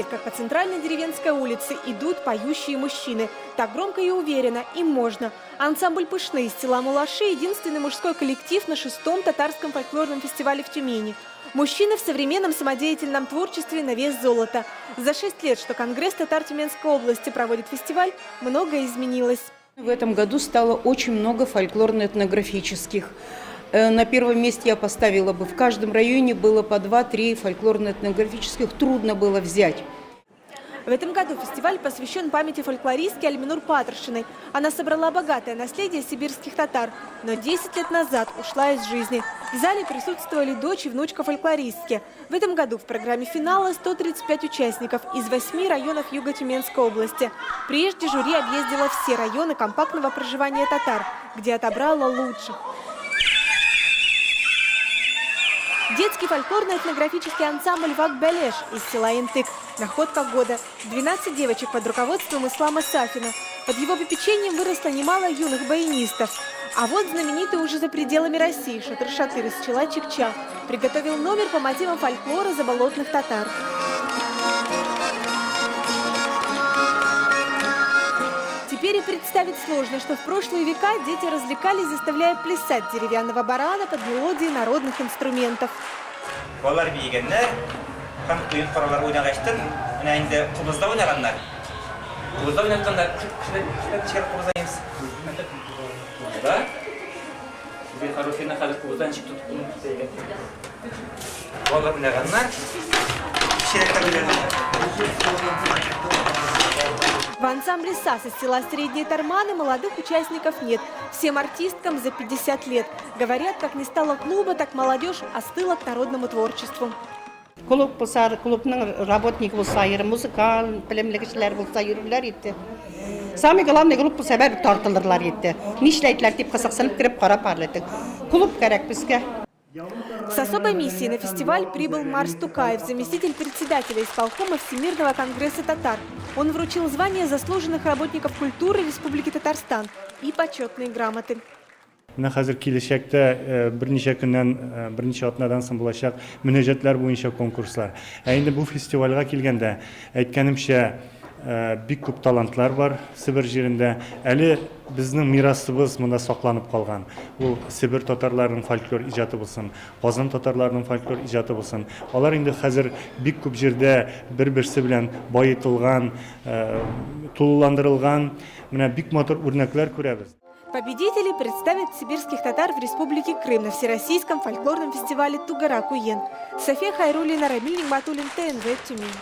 спектакль, как по центральной деревенской улице идут поющие мужчины. Так громко и уверенно, им можно. Ансамбль «Пышны» из села Мулаши – единственный мужской коллектив на 6-м татарском фольклорном фестивале в Тюмени. Мужчины в современном самодеятельном творчестве на вес золота. За 6 лет, что Конгресс татар Тюменской области проводит фестиваль, многое изменилось. В этом году стало очень много фольклорно-этнографических. На первом месте я поставила бы, в каждом районе было по 2-3 фольклорно-этнографических, трудно было взять. В этом году фестиваль посвящен памяти фольклористки Альминур Патрушиной. Она собрала богатое наследие сибирских татар, но 10 лет назад ушла из жизни. В зале присутствовали дочь и внучка фольклористки. В этом году в программе финала 135 участников из 8 районов Юго-Тюменской области. Прежде жюри объездило все районы компактного проживания татар, где отобрало лучших. Детский фольклорно-этнографический ансамбль «Вак-Белеш» из села Янтык. Находка года. 12 девочек под руководством Ислама Сафина. Под его попечением выросло немало юных баянистов. А вот знаменитый уже за пределами России Шатыр-Шатыр из села Чикча приготовил номер по мотивам фольклора заболотных татар. Теперь и представить сложно, что в прошлые века дети развлекались, заставляя плясать деревянного барана под мелодии народных инструментов. В ансамбле САС из села Средние Тарманы молодых участников нет. Всем артисткам за 50 лет. Говорят, как не стало клуба, так молодежь остыла к народному творчеству. Клуб болса, клубның работник болса, музыкал, билимлегичләр болса, йөрүләр итте. Самый главный клуб болса, бер тартылырлар итте. Нишләйтләр дип кызыксынып кирип карап барлыйдык. Клуб кирәк безгә. С особой миссией на фестиваль прибыл Марс Тукаев, заместитель председателя исполкома Всемирного конгресса татар. Он вручил звание заслуженных работников культуры Республики Татарстан и почетные грамоты. Хәзер килешәктә берничә көннән берничә атнадан соң булачак мөнәҗәтләр буенча конкурслар. Инде бу фестивальгә килгәндә әйткәнемчә бик күп талантлар бар Сибир җирендә. Әле безнең мирасыбыз монда сакланып калган. Ул Сибир татарларының фольклор иҗаты булсын, Казан татарларының фольклор иҗаты булсын. Алар инде хәзер бик күп җирдә бер-берсе белән баетылган, тулыландырылган, менә бик матур үрнәкләр күрәбез. Победители представят сибирских татар в Республике Крым на Всероссийском фольклорном фестивале Тугара-Куен. София Хайруллина, Рамиль Нигматуллин, ТНВ, Тюмень.